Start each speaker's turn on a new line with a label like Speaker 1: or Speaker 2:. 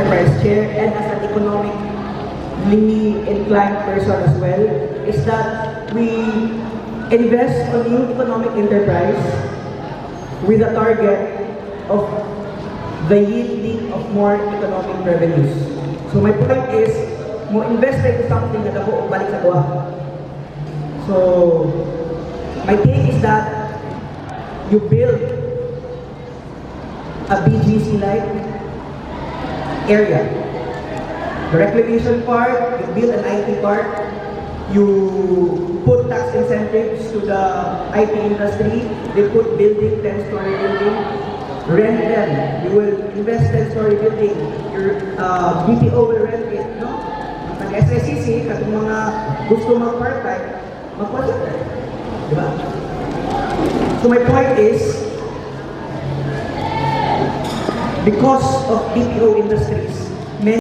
Speaker 1: enterprise chair and as an economically inclined person as well, is that we invest on new economic enterprise with a target of the yielding of more economic revenues. So my point is, mo invest into something na dako balik sa kuha. So my take is that you build a BGC-like area. The reclamation part, you build an IT park, you put tax incentives to the IT industry, they put building, 10-story building, rent them, you will invest 10-story building, your BPO will rent it, no? Nag-SICC, katong mga gusto mag-part-time, mag-part-time. Diba? So my point is, because of BPO industries,